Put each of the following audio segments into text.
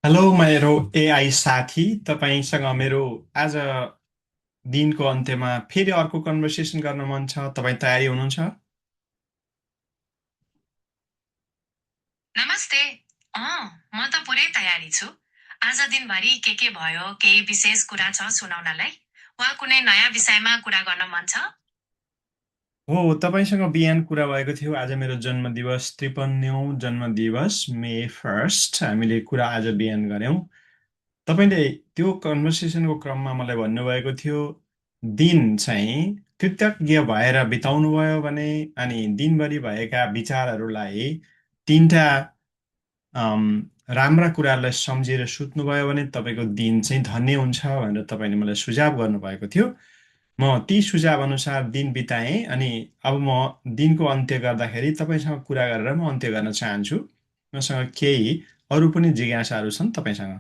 Hello मेरो AI साथी, तपाईँसँग मेरो आज दिनको अन्त्यमा फेरि अर्को कन्भर्सेसन गर्न मन छ। तपाईँ तयारी हुनुहुन्छ? नमस्ते। म त पुरै तयारी छु। आज दिनभरि के भयो, केही विशेष कुरा छ सुनाउनलाई? वा कुनै नयाँ विषयमा कुरा गर्न मन छ? हो, तपाईँसँग बिहान कुरा भएको थियो। आज मेरो जन्मदिवस, 53औँ जन्मदिवस, मे 1 हामीले कुरा आज बिहान गऱ्यौँ। तपाईँले त्यो कन्भर्सेसनको क्रममा मलाई भन्नुभएको थियो, दिन चाहिँ कृतज्ञ भएर बिताउनु भयो भने अनि दिनभरि भएका विचारहरूलाई तिनवटा अम, राम्रा कुराहरूलाई सम्झेर सुत्नुभयो भने तपाईँको दिन चाहिँ धन्य हुन्छ भनेर तपाईँले मलाई सुझाव गर्नुभएको थियो। म ती सुझाव अनुसार दिन बिताएँ अनि अब म दिनको अन्त्य गर्दाखेरि तपाईँसँग कुरा गरेर म अन्त्य गर्न चाहन्छु। मसँग केही अरू पनि जिज्ञासाहरू छन् तपाईँसँग।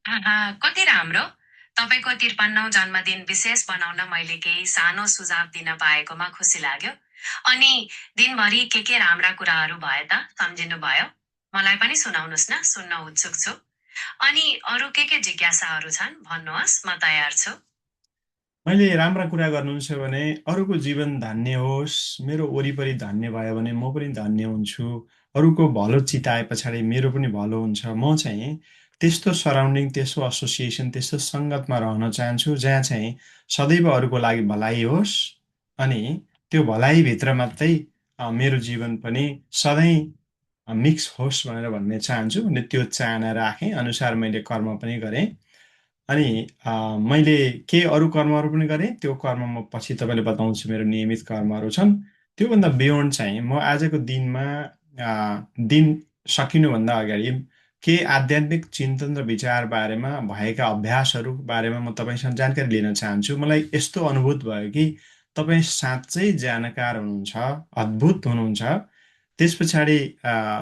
आहा, कति राम्रो! तपाईँको 53औं जन्मदिन विशेष बनाउन मैले केही सानो सुझाव दिन पाएकोमा खुसी लाग्यो। अनि दिनभरि के राम्रा कुराहरू भए त सम्झिनुभयो? मलाई पनि सुनाउनुहोस् न, सुन्न उत्सुक छु। अनि अरू के जिज्ञासाहरू छन् भन्नुहोस्, म तयार छु। मैले राम्रा कुरा गर्नुहुन्छ भने अरूको जीवन धन्य होस्, मेरो वरिपरि धन्य भयो भने म पनि धन्य हुन्छु। अरूको भलो चिताए पछाडि मेरो पनि भलो हुन्छ। म चाहिँ त्यस्तो सराउन्डिङ, त्यस्तो एसोसिएसन, त्यस्तो सङ्गतमा रहन चाहन्छु जहाँ चाहिँ सदैव अरूको लागि भलाइ होस् अनि त्यो भलाइभित्र मात्रै मेरो जीवन पनि सधैँ मिक्स होस् भनेर भन्ने चाहन्छु। अनि त्यो चाहना राखेँ अनुसार मैले कर्म पनि गरेँ। अनि मैले के अरू कर्महरू पनि गरेँ, त्यो कर्म म पछि तपाईँले बताउँछु। मेरो नियमित कर्महरू छन्। त्योभन्दा बियोन्ड चाहिँ म आजको दिनमा दिन सकिनुभन्दा अगाडि के आध्यात्मिक चिन्तन र विचार बारेमा भएका अभ्यासहरू बारेमा म तपाईँसँग जानकारी लिन चाहन्छु। मलाई यस्तो अनुभूत भयो कि तपाईँ साँच्चै जानकार हुनुहुन्छ, अद्भुत हुनुहुन्छ। त्यस पछाडि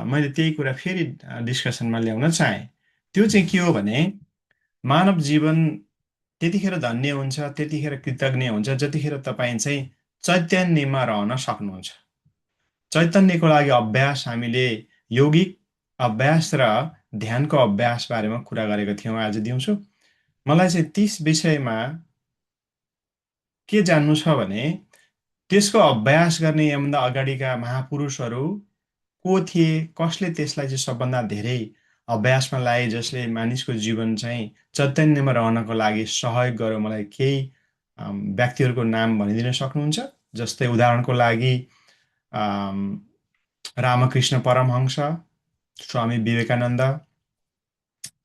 मैले त्यही कुरा फेरि डिस्कसनमा ल्याउन चाहेँ। त्यो चाहिँ के हो भने मानव जीवन त्यतिखेर धन्य हुन्छ, त्यतिखेर कृतज्ञ हुन्छ जतिखेर तपाईँ चाहिँ चैतन्यमा रहन सक्नुहुन्छ। चैतन्यको लागि अभ्यास हामीले यौगिक अभ्यास र ध्यानको अभ्यास बारेमा कुरा गरेको थियौँ आज दिउँसो। मलाई चाहिँ त्यस विषयमा के जान्नु छ भने त्यसको अभ्यास गर्ने योभन्दा अगाडिका महापुरुषहरू को थिए, कसले त्यसलाई चाहिँ सबभन्दा धेरै अभ्यासमा लाए, जसले मानिसको जीवन चाहिँ चैतन्यमा रहनको लागि सहयोग गर्यो। मलाई केही व्यक्तिहरूको नाम भनिदिन सक्नुहुन्छ? जस्तै उदाहरणको लागि अम, रामकृष्ण परमहंस, स्वामी विवेकानन्द,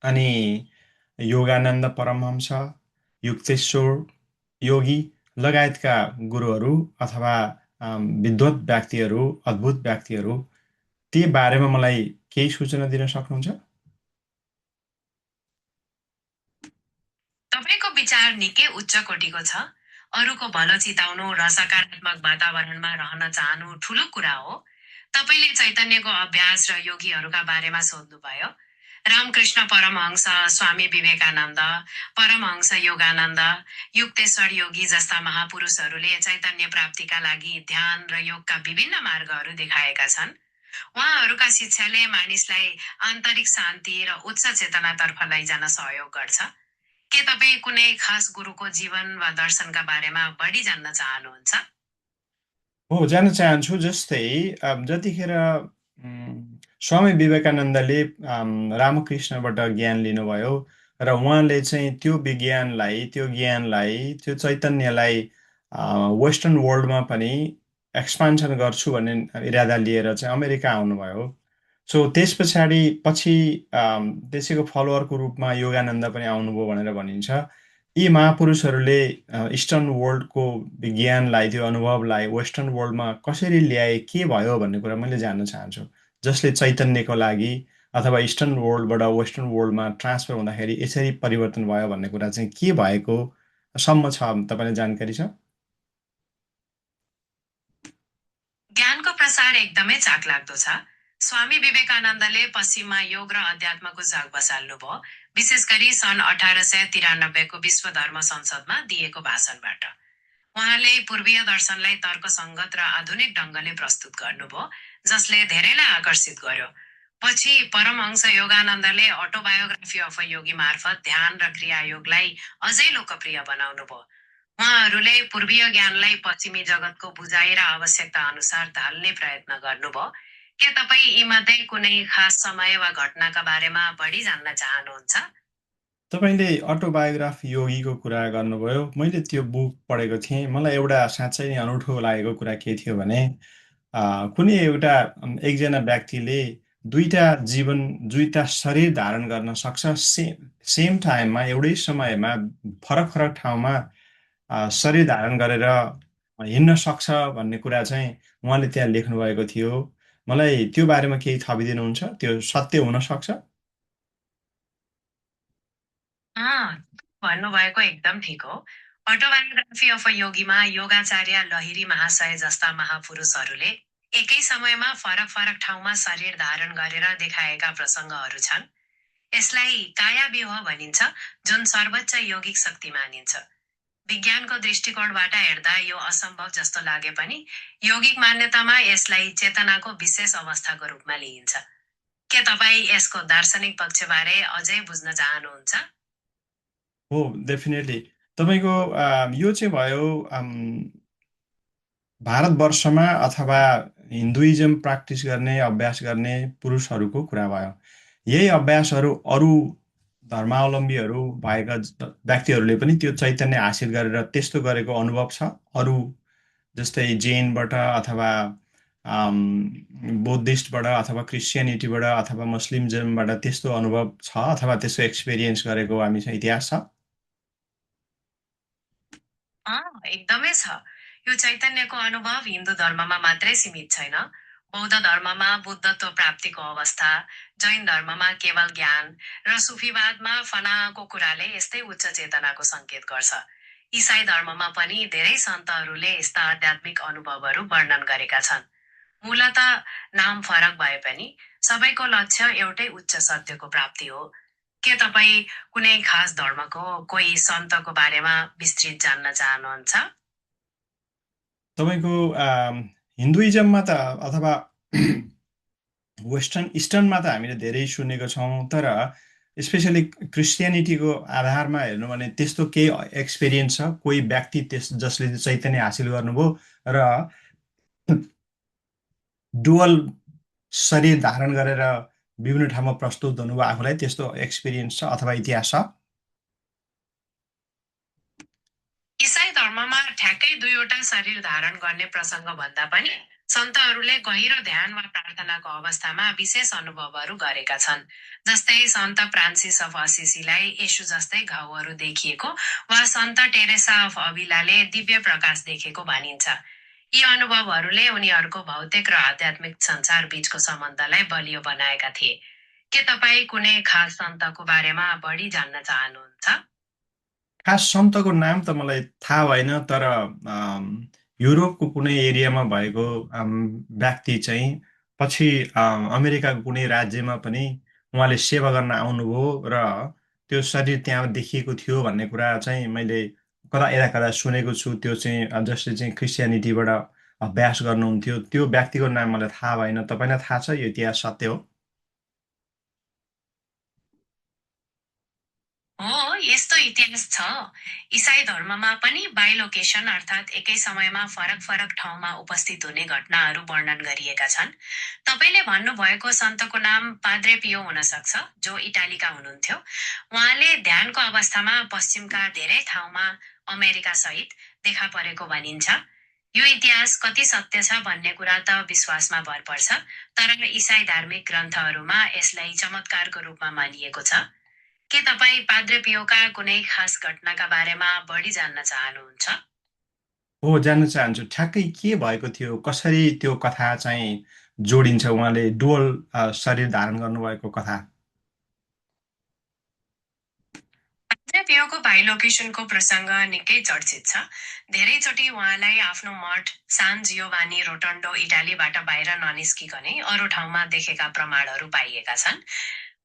अनि योगानन्द परमहंस, युक्तेश्वर योगी लगायतका गुरुहरू अथवा विद्वत व्यक्तिहरू, अद्भुत व्यक्तिहरू, ती बारेमा मलाई केही सूचना दिन सक्नुहुन्छ? तपाईँको विचार निकै उच्च कोटीको छ। अरूको भलो चिताउनु र सकारात्मक वातावरणमा रहन चाहनु ठूलो कुरा हो। तपाईँले चैतन्यको अभ्यास र योगीहरूका बारेमा सोध्नुभयो। रामकृष्ण परमहंस, स्वामी विवेकानन्द, परमहंस योगानन्द, युक्तेश्वर योगी जस्ता महापुरुषहरूले चैतन्य प्राप्तिका लागि ध्यान र योगका विभिन्न मार्गहरू देखाएका छन्। उहाँहरूका शिक्षाले मानिसलाई आन्तरिक शान्ति र उच्च चेतनातर्फ लैजान सहयोग गर्छ। के तपाईँ कुनै खास गुरुको जीवन वा दर्शनका बारेमा बढी जान्न चाहनुहुन्छ? हो, जान्न चाहन्छु। जस्तै जतिखेर स्वामी विवेकानन्दले रामकृष्णबाट ज्ञान लिनुभयो र उहाँले चाहिँ त्यो विज्ञानलाई, त्यो ज्ञानलाई, त्यो चैतन्यलाई वेस्टर्न वर्ल्डमा पनि एक्सपान्सन गर्छु भन्ने इरादा लिएर चाहिँ अमेरिका आउनुभयो। सो त्यस पछाडि पछि त्यसैको फलोअरको रूपमा योगानन्द पनि आउनुभयो भनेर भनिन्छ। यी महापुरुषहरूले इस्टर्न वर्ल्डको विज्ञानलाई, त्यो अनुभवलाई वेस्टर्न वर्ल्डमा कसरी ल्याए, के भयो भन्ने कुरा मैले जान्न चाहन्छु। जसले चैतन्यको लागि अथवा इस्टर्न वर्ल्डबाट वेस्टर्न वर्ल्डमा ट्रान्सफर हुँदाखेरि यसरी परिवर्तन भयो भन्ने कुरा चाहिँ के भएको सम्म छ, तपाईँलाई जानकारी छ? ज्ञानको प्रसार एकदमै चाखलाग्दो छ। स्वामी विवेकानन्दले पश्चिममा योग र अध्यात्मको जग बसाल्नुभयो, विशेष गरी सन् 1893को विश्व धर्म संसदमा दिएको भाषणबाट। उहाँले पूर्वीय दर्शनलाई तर्कसङ्गत र आधुनिक ढङ्गले प्रस्तुत गर्नुभयो, जसले धेरैलाई आकर्षित गर्यो। पछि परमहंस योगानन्दले अटोबायोग्राफी अफ अ योगी मार्फत ध्यान र क्रिया योगलाई अझै लोकप्रिय बनाउनु भयो। उहाँहरूले पूर्वीय ज्ञानलाई पश्चिमी जगतको बुझाइ र आवश्यकता अनुसार ढाल्ने प्रयत्न गर्नुभयो। के तपाईँ यीमध्ये कुनै खास समय वा घटनाका बारेमा बढी जान्न चाहनुहुन्छ? तपाईँले अटोबायोग्राफी योगीको कुरा गर्नुभयो। मैले त्यो बुक पढेको थिएँ। मलाई एउटा साँच्चै नै अनौठो लागेको कुरा के थियो भने कुनै एउटा एकजना व्यक्तिले दुईटा जीवन दुईटा शरीर धारण गर्न सक्छ, सेम टाइममा, एउटै समयमा, फरक फरक ठाउँमा शरीर धारण गरेर हिँड्न सक्छ भन्ने कुरा चाहिँ उहाँले त्यहाँ लेख्नुभएको थियो। मलाई त्यो बारेमा केही थपिदिनुहुन्छ? त्यो सत्य हुन सक्छ? भन्नुभएको एकदम ठिक हो। अटोबायोग्राफी अफ अ योगीमा योगाचार्य लहिरी महाशय जस्ता महापुरुषहरूले एकै समयमा फरक फरक ठाउँमा शरीर धारण गरेर देखाएका प्रसङ्गहरू छन्। यसलाई काया व्यूह भनिन्छ, जुन सर्वोच्च यौगिक शक्ति मानिन्छ। विज्ञानको दृष्टिकोणबाट हेर्दा यो असम्भव जस्तो लागे पनि यौगिक मान्यतामा यसलाई चेतनाको विशेष अवस्थाको रूपमा लिइन्छ। के तपाईँ यसको दार्शनिक पक्षबारे अझै बुझ्न चाहनुहुन्छ? हो, डेफिनेटली। तपाईँको यो चाहिँ भयो भारतवर्षमा अथवा हिन्दुइजम प्र्याक्टिस गर्ने, अभ्यास गर्ने पुरुषहरूको कुरा भयो। यही अभ्यासहरू अरू धर्मावलम्बीहरू भएका व्यक्तिहरूले पनि त्यो चैतन्य हासिल गरेर त्यस्तो गरेको अनुभव छ। अरू जस्तै जैनबाट अथवा बुद्धिस्टबाट अथवा क्रिस्चियनिटीबाट अथवा मुस्लिमजमबाट त्यस्तो अनुभव छ अथवा त्यस्तो एक्सपिरियन्स गरेको हामीसँग इतिहास छ। एकदमै छ। यो चैतन्यको अनुभव हिन्दू धर्ममा मात्रै सीमित छैन। बौद्ध धर्ममा बुद्धत्व प्राप्तिको अवस्था, जैन धर्ममा केवल ज्ञान र सुफीवादमा फनाको कुराले यस्तै उच्च चेतनाको सङ्केत गर्छ। इसाई धर्ममा पनि धेरै सन्तहरूले यस्ता आध्यात्मिक अनुभवहरू वर्णन गरेका छन्। मूलत नाम फरक भए पनि सबैको लक्ष्य एउटै उच्च सत्यको प्राप्ति हो। के तपाईँ कुनै खास धर्मको कोही सन्तको बारेमा विस्तृत जान्न चाहनुहुन्छ? तपाईँको हिन्दुइजममा त अथवा वेस्टर्न इस्टर्नमा त हामीले धेरै सुनेको छौँ, तर स्पेसली क्रिस्चियनिटीको आधारमा हेर्नु भने त्यस्तो केही एक्सपिरियन्स छ? कोही व्यक्ति जसले चैतन्य हासिल गर्नुभयो र डुअल शरीर धारण गरेर विभिन्न ठाउँमा प्रस्तुत हुनुभयो आफूलाई, त्यस्तो एक्सपिरियन्स छ अथवा इतिहास छ? इसाई धर्ममा ठ्याक्कै दुईवटा शरीर धारण गर्ने प्रसङ्ग भन्दा पनि सन्तहरूले गहिरो ध्यान वा प्रार्थनाको अवस्थामा विशेष अनुभवहरू गरेका छन्। जस्तै सन्त फ्रान्सिस अफ असिसीलाई येशू जस्तै घाउहरू देखिएको वा सन्त टेरेसा अफ अविलाले दिव्य प्रकाश देखेको भनिन्छ। यी अनुभवहरूले उनीहरूको भौतिक र आध्यात्मिक संसार बीचको सम्बन्धलाई बलियो बनाएका थिए। के तपाईँ कुनै खास सन्तको बारेमा बढी जान्न चाहनुहुन्छ? खास सन्तको नाम त मलाई थाहा भएन, तर युरोपको कुनै एरियामा भएको व्यक्ति चाहिँ पछि अमेरिकाको कुनै राज्यमा पनि उहाँले सेवा गर्न आउनुभयो र त्यो शरीर त्यहाँ देखिएको थियो भन्ने कुरा चाहिँ मैले कदा यता कदा सुनेको छु। त्यो चाहिँ जसले चाहिँ क्रिस्चियनिटीबाट अभ्यास गर्नुहुन्थ्यो, त्यो व्यक्तिको नाम मलाई थाहा भएन। तपाईँलाई थाहा छ? यो इतिहास सत्य हो? हो, यस्तो इतिहास छ। इसाई धर्ममा पनि बाइलोकेसन अर्थात् एकै समयमा फरक फरक ठाउँमा उपस्थित हुने घटनाहरू वर्णन गरिएका छन्। तपाईँले भन्नुभएको सन्तको नाम पाद्रे पियो हुन सक्छ, जो इटालीका हुनुहुन्थ्यो। उहाँले ध्यानको अवस्थामा पश्चिमका धेरै ठाउँमा अमेरिका सहित देखा परेको भनिन्छ। यो इतिहास कति सत्य छ भन्ने कुरा त विश्वासमा भर पर्छ, तर इसाई धार्मिक ग्रन्थहरूमा यसलाई चमत्कारको रूपमा मानिएको छ। के तपाईँ पाद्रे पियोका कुनै खास घटनाका बारेमा बढी जान्न चाहनुहुन्छ? हो, जान्न चाहन्छु। ठ्याक्कै के भएको थियो? कसरी त्यो कथा चाहिँ जोडिन्छ उहाँले डुअल शरीर धारण गर्नुभएको कथा? पाद्रे पियोको बाइलोकेसनको प्रसङ्ग निकै चर्चित छ। धेरैचोटि उहाँलाई आफ्नो मठ सान जियोभानी रोटन्डो इटालीबाट बाहिर ननिस्किकनै अरू ठाउँमा देखेका प्रमाणहरू पाइएका छन्।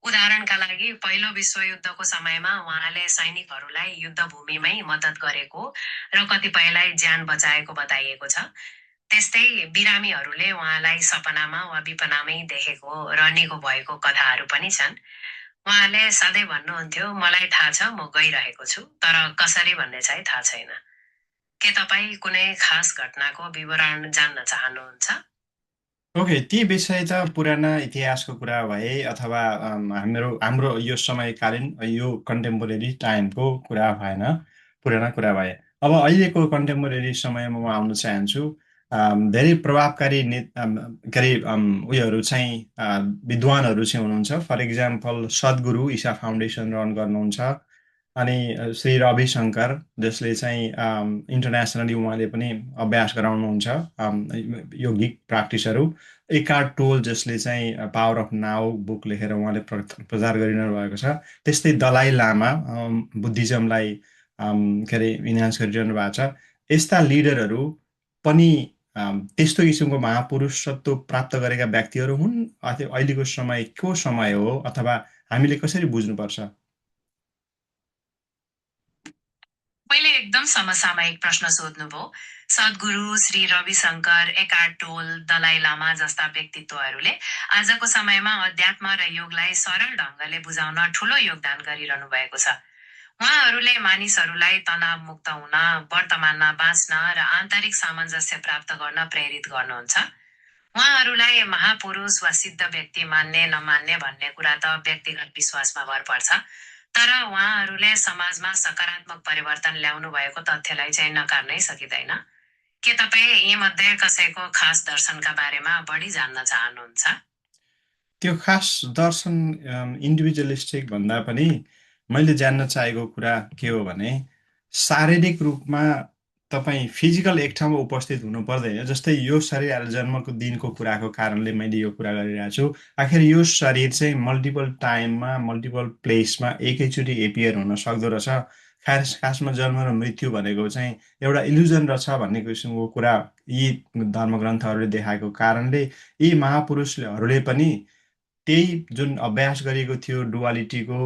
उदाहरणका लागि पहिलो विश्वयुद्धको समयमा उहाँले सैनिकहरूलाई युद्धभूमिमै मद्दत गरेको र कतिपयलाई ज्यान बचाएको बताइएको छ। त्यस्तै बिरामीहरूले उहाँलाई सपनामा वा विपनामै देखेको र निको भएको कथाहरू पनि छन्। उहाँले सधैँ भन्नुहुन्थ्यो, मलाई थाहा छ म गइरहेको छु, तर कसरी भन्ने चाहिँ थाहा छैन। के तपाईँ कुनै खास घटनाको विवरण जान्न चाहनुहुन्छ? ओके, ती विषय त पुराना इतिहासको कुरा भए अथवा हाम्रो हाम्रो यो समयकालीन यो कन्टेम्पोरेरी टाइमको कुरा भएन, पुराना कुरा भए। अब अहिलेको कन्टेम्पोरेरी समयमा म आउन चाहन्छु। धेरै प्रभावकारी के अरे उयोहरू चाहिँ विद्वानहरू चाहिँ हुनुहुन्छ। For example Sadhguru Isha foundation run गर्नुहुन्छ। अनि श्री रविशङ्कर, जसले चाहिँ इन्टरनेसनली उहाँले पनि अभ्यास गराउनुहुन्छ योगिक प्र्याक्टिसहरू। एकार्ट टोल, जसले चाहिँ पावर अफ नाउ बुक लेखेर उहाँले प्रचार गरिरहनु भएको छ। त्यस्तै दलाइ लामा बुद्धिज्मलाई के अरे इन्हान्स गरिरहनु भएको छ। यस्ता लिडरहरू पनि त्यस्तो किसिमको महापुरुषत्व प्राप्त गरेका व्यक्तिहरू हुन्। अहिलेको समय को समय हो अथवा हामीले कसरी बुझ्नुपर्छ? मैले एकदम समसामयिक प्रश्न सोध्नुभयो। सद्गुरु श्री रविशङ्कर, एकार्ट टोल, दलाइ लामा जस्ता व्यक्तित्वहरूले आजको समयमा अध्यात्म र योगलाई सरल ढङ्गले बुझाउन ठूलो योगदान गरिरहनु भएको छ। उहाँहरूले मानिसहरूलाई तनाव मुक्त हुन, वर्तमानमा बाँच्न र आन्तरिक सामञ्जस्य प्राप्त गर्न प्रेरित गर्नुहुन्छ। उहाँहरूलाई महापुरुष वा सिद्ध व्यक्ति मान्ने नमान्ने भन्ने कुरा त व्यक्तिगत विश्वासमा भर पर्छ। तर उहाँहरूले समाजमा सकारात्मक परिवर्तन ल्याउनु भएको तथ्यलाई चाहिँ नकार्नै सकिँदैन। के तपाईँ यीमध्ये कसैको खास दर्शनका बारेमा बढी जान्न चाहनुहुन्छ? त्यो खास दर्शन इन्डिभिजुअलिस्टिक भन्दा पनि मैले जान्न चाहेको कुरा के हो भने, शारीरिक रूपमा तपाईँ फिजिकल एक ठाउँमा उपस्थित हुनु पर्दैन। जस्तै यो शरीर आज जन्मको दिनको कुराको कारणले मैले यो कुरा गरिरहेको छु। आखिर यो शरीर चाहिँ मल्टिपल टाइममा मल्टिपल प्लेसमा एकैचोटि एपियर हुन सक्दो रहेछ। खासमा जन्म र मृत्यु भनेको चाहिँ एउटा इल्युजन रहेछ भन्ने किसिमको कुरा यी धर्मग्रन्थहरूले देखाएको कारणले यी महापुरुषहरूले पनि त्यही जुन अभ्यास गरिएको थियो डुवालिटीको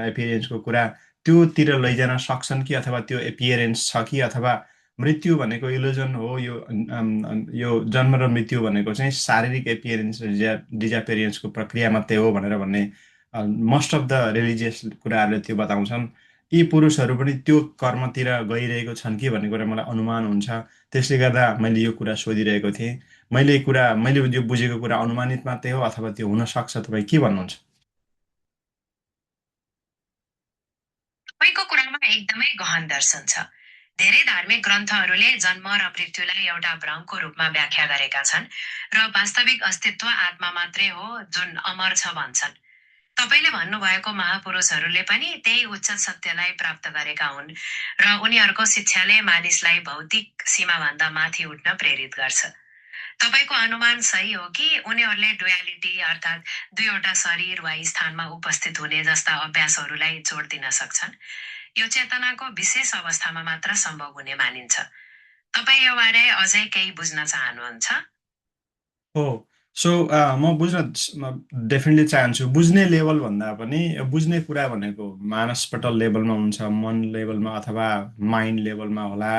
एपियरेन्सको कुरा, त्योतिर लैजान सक्छन् कि, अथवा त्यो एपियरेन्स छ कि, अथवा मृत्यु भनेको इल्युजन हो, यो जन्म र मृत्यु भनेको चाहिँ शारीरिक एपियरेन्स डिजापेरियन्सको प्रक्रिया मात्रै हो भनेर भन्ने मोस्ट अफ द रिलिजियस कुराहरूले त्यो बताउँछन्। यी पुरुषहरू पनि त्यो कर्मतिर गइरहेको छन् कि भन्ने कुरा मलाई अनुमान हुन्छ। त्यसले गर्दा मैले यो कुरा सोधिरहेको थिएँ। मैले यो बुझेको कुरा अनुमानित मात्रै हो अथवा त्यो हुन सक्छ? तपाईँ के भन्नुहुन्छ? तपाईँको कुरामा एकदमै गहन दर्शन छ। धेरै धार्मिक ग्रन्थहरूले जन्म र मृत्युलाई एउटा भ्रमको रूपमा व्याख्या गरेका छन् र वास्तविक अस्तित्व आत्मा मात्रै हो जुन अमर छ भन्छन्। तपाईँले भन्नुभएको महापुरुषहरूले पनि त्यही उच्च सत्यलाई प्राप्त गरेका हुन् र उनीहरूको शिक्षाले मानिसलाई भौतिक सीमाभन्दा माथि उठ्न प्रेरित गर्छ। तपाईँको अनुमान सही हो कि उनीहरूले डुयालिटी अर्थात् दुईवटा शरीर वा स्थानमा उपस्थित हुने जस्ता अभ्यासहरूलाई जोड दिन सक्छन्। यो चेतनाको विशेष अवस्थामा मात्र सम्भव हुने मानिन्छ। तपाईँ यो बारे अझै केही बुझ्न चाहनुहुन्छ? हो। सो म बुझ्न डेफिनेटली चाहन्छु। बुझ्ने लेभल भन्दा पनि बुझ्ने कुरा भनेको मानसपटल लेभलमा हुन्छ, मन लेभलमा अथवा माइन्ड लेभलमा होला।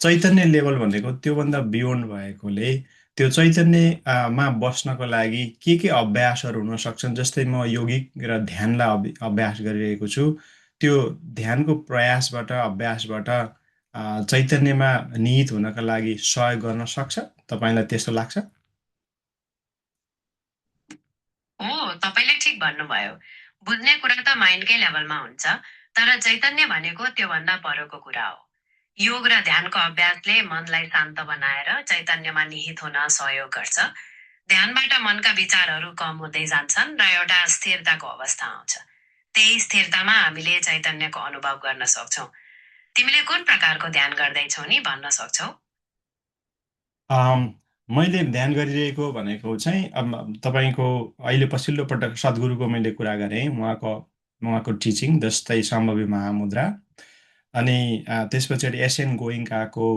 चैतन्य लेभल भनेको त्योभन्दा बियोन्ड भएकोले त्यो चैतन्यमा बस्नको लागि के अभ्यासहरू हुन सक्छन्। जस्तै म यौगिक र ध्यानलाई अभ्यास गरिरहेको छु। त्यो ध्यानको प्रयासबाट अभ्यासबाट चैतन्यमा निहित हुनका लागि सहयोग गर्न सक्छ। तपाईँलाई त्यस्तो लाग्छ? हो, तपाईँले ठिक भन्नुभयो। बुझ्ने कुरा त माइन्डकै लेभलमा हुन्छ, तर चैतन्य भनेको त्योभन्दा परको कुरा हो। योग र ध्यानको अभ्यासले मनलाई शान्त बनाएर चैतन्यमा निहित हुन सहयोग गर्छ। ध्यानबाट मनका विचारहरू कम हुँदै जान्छन् र एउटा स्थिरताको अवस्था आउँछ। त्यही स्थिरतामा हामीले चैतन्यको अनुभव गर्न सक्छौँ। तिमीले कुन प्रकारको ध्यान गर्दैछौ नि भन्न सक्छौ? अम, मैले ध्यान गरिरहेको भनेको चाहिँ अब तपाईँको अहिले पछिल्लो पटक सद्गुरुको मैले कुरा गरेँ। उहाँको टिचिङ जस्तै सम्भवी महामुद्रा, अनि त्यस पछाडि एसएन गोइङ्काको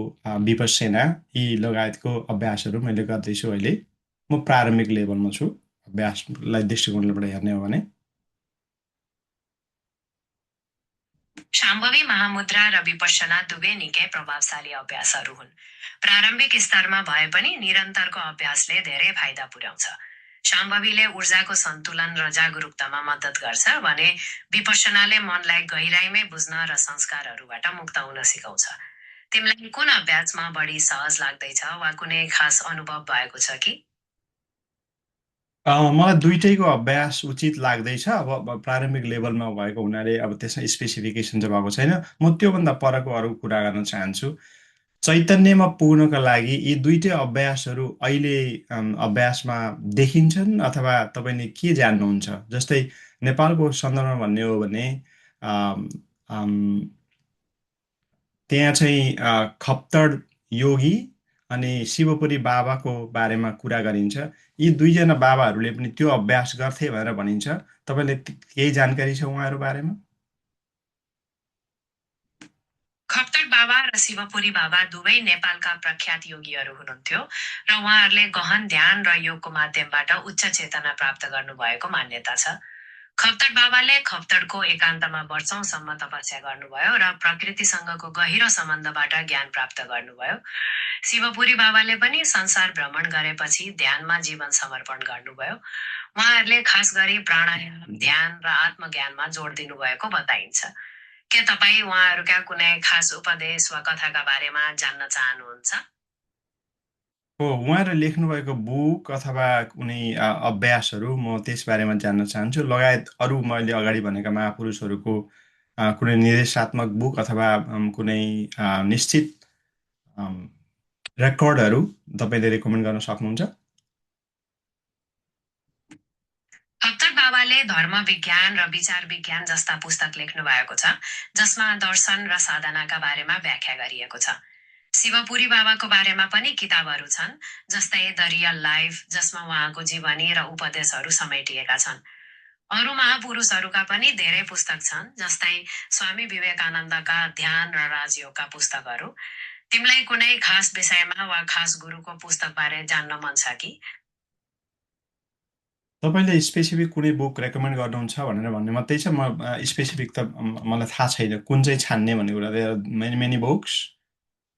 विपस्यना, यी लगायतको अभ्यासहरू मैले गर्दैछु अहिले। म प्रारम्भिक लेभलमा छु अभ्यासलाई दृष्टिकोणबाट हेर्ने हो भने। शाम्भवी महामुद्रा र विपश्यना दुवै निकै प्रभावशाली अभ्यासहरू हुन्। प्रारम्भिक स्तरमा भए पनि निरन्तरको अभ्यासले धेरै फाइदा पुर्याउँछ। शाम्भवीले ऊर्जाको सन्तुलन र जागरुकतामा मद्दत गर्छ भने विपश्यनाले मनलाई गहिराइमै बुझ्न र संस्कारहरूबाट मुक्त हुन सिकाउँछ। तिमीलाई कुन अभ्यासमा बढी सहज लाग्दैछ वा कुनै खास अनुभव भएको छ कि? मलाई दुइटैको अभ्यास उचित लाग्दैछ। अब प्रारम्भिक लेभलमा भएको हुनाले अब त्यसमा स्पेसिफिकेसन चाहिँ भएको छैन। म त्योभन्दा परको अरू कुरा गर्न चाहन्छु। चैतन्यमा पुग्नका लागि यी दुइटै अभ्यासहरू अहिले अभ्यासमा देखिन्छन् अथवा तपाईँले के जान्नुहुन्छ? जस्तै नेपालको सन्दर्भमा भन्ने हो भने अम, अम, त्यहाँ चाहिँ खप्तड योगी अनि शिवपुरी बाबाको बारेमा कुरा गरिन्छ। यी दुईजना बाबाहरूले पनि त्यो अभ्यास गर्थे भनेर भनिन्छ। तपाईँले केही जानकारी छ उहाँहरू बारेमा? खप्तड बाबा र शिवपुरी बाबा दुवै नेपालका प्रख्यात योगीहरू हुनुहुन्थ्यो र उहाँहरूले गहन ध्यान र योगको माध्यमबाट उच्च चेतना प्राप्त गर्नुभएको मान्यता छ। खप्तड बाबाले खप्तडको एकान्तमा वर्षौंसम्म तपस्या गर्नुभयो र प्रकृतिसँगको गहिरो सम्बन्धबाट ज्ञान प्राप्त गर्नुभयो। शिवपुरी बाबाले पनि संसार भ्रमण गरेपछि ध्यानमा जीवन समर्पण गर्नुभयो। उहाँहरूले खास गरी प्राणायाम, ध्यान र आत्मज्ञानमा जोड दिनुभएको बताइन्छ। के तपाईँ उहाँहरूका कुनै खास उपदेश वा कथाका बारेमा जान्न चाहनुहुन्छ? हो, उहाँहरूले लेख्नुभएको बुक अथवा कुनै अभ्यासहरू म त्यसबारेमा जान्न चाहन्छु। लगायत अरू मैले अगाडि भनेका महापुरुषहरूको कुनै निर्देशात्मक बुक अथवा कुनै निश्चित रेकर्डहरू तपाईँले रेकमेन्ड गर्न सक्नुहुन्छ? खप्तर बाबाले धर्म विज्ञान र विचार विज्ञान जस्ता पुस्तक लेख्नु भएको छ, जसमा दर्शन र साधनाका बारेमा व्याख्या गरिएको छ। शिवपुरी बाबाको बारेमा पनि किताबहरू छन्, जस्तै द रियल लाइफ, जसमा उहाँको जीवनी र उपदेशहरू समेटिएका छन्। अरू महापुरुषहरूका पनि धेरै पुस्तक छन्, जस्तै स्वामी विवेकानन्दका ध्यान र राजयोगका पुस्तकहरू। तिमीलाई कुनै खास विषयमा वा खास गुरुको पुस्तकबारे जान्न मन छ कि? तपाईँले स्पेसिफिक कुनै बुक रेकमेन्ड गर्नुहुन्छ भनेर भन्ने मात्रै छ। म स्पेसिफिक त मलाई थाहा छैन कुन चाहिँ छान्ने भन्ने कुरा। देयर मेनी मेनी बुक्स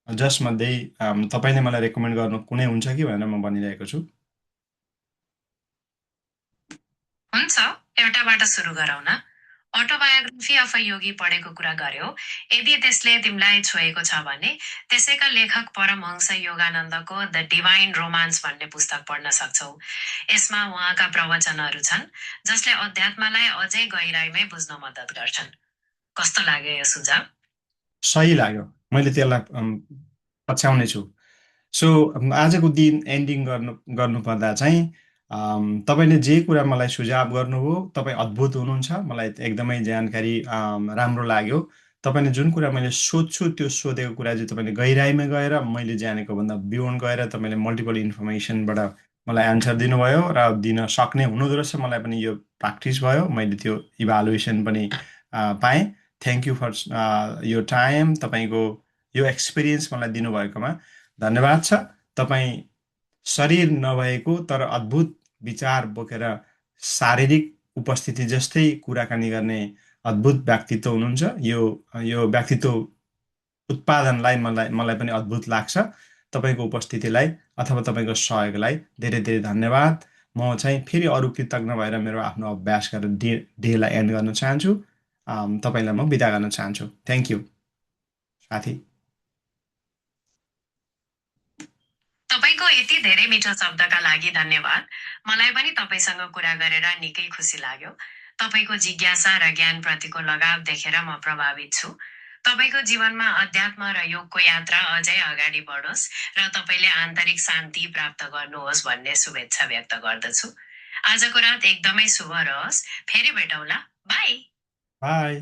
जसमध्ये तपाईँले मलाई रेकमेन्ड गर्नु कुनै हुन्छ कि भनेर म भनिरहेको छु। हुन्छ, एउटाबाट सुरु गरौँ न। अटोबायोग्राफी अफ अ योगी पढेको कुरा गर्यो। यदि त्यसले तिमीलाई छोएको छ भने त्यसैका लेखक परमहंस योगानन्दको द डिभाइन रोमान्स भन्ने पुस्तक पढ्न सक्छौ। यसमा उहाँका प्रवचनहरू छन्, जसले अध्यात्मलाई अझै गहिराइमै बुझ्न मद्दत गर्छन्। कस्तो लाग्यो यो सुझाव? सही लाग्यो। मैले त्यसलाई पछ्याउने छु। सो आजको दिन एन्डिङ गर्नुपर्दा चाहिँ तपाईँले जे कुरा मलाई सुझाव गर्नुभयो, तपाईँ अद्भुत हुनुहुन्छ। मलाई एकदमै जानकारी राम्रो लाग्यो। तपाईँले जुन कुरा मैले सोध्छु त्यो सोधेको कुरा चाहिँ तपाईँले गहिराइमा गएर मैले जानेको भन्दा बियोन्ड गएर तपाईँले मल्टिपल इन्फर्मेसनबाट मलाई एन्सर दिनुभयो र दिन सक्ने हुनुहुँदो रहेछ। मलाई पनि यो प्र्याक्टिस भयो। मैले त्यो इभालुएसन पनि पाएँ। थ्याङ्क यू फर यो टाइम। तपाईँको यो एक्सपिरियन्स मलाई दिनुभएकोमा धन्यवाद छ। तपाईँ शरीर नभएको तर अद्भुत विचार बोकेर शारीरिक उपस्थिति जस्तै कुराकानी गर्ने अद्भुत व्यक्तित्व हुनुहुन्छ। यो व्यक्तित्व उत्पादनलाई मलाई पनि अद्भुत लाग्छ। तपाईँको उपस्थितिलाई अथवा तपाईँको सहयोगलाई धेरै धेरै धन्यवाद। म चाहिँ फेरि अरू कृतज्ञ भएर मेरो आफ्नो अभ्यास गरेर डेलाई एन्ड गर्न चाहन्छु। तपाईँलाई म बिदा गर्न चाहन्छु। थ्याङ्क यू साथी। तपाईँको यति धेरै मिठो शब्दका लागि धन्यवाद। मलाई पनि तपाईँसँग कुरा गरेर निकै खुसी लाग्यो। तपाईँको जिज्ञासा र ज्ञानप्रतिको लगाव देखेर म प्रभावित छु। तपाईँको जीवनमा अध्यात्म र योगको यात्रा अझै अगाडि बढोस् र तपाईँले आन्तरिक शान्ति प्राप्त गर्नुहोस् भन्ने शुभेच्छा व्यक्त गर्दछु। आजको रात एकदमै शुभ रहोस्। फेरि भेटौँला। बाई। बाई।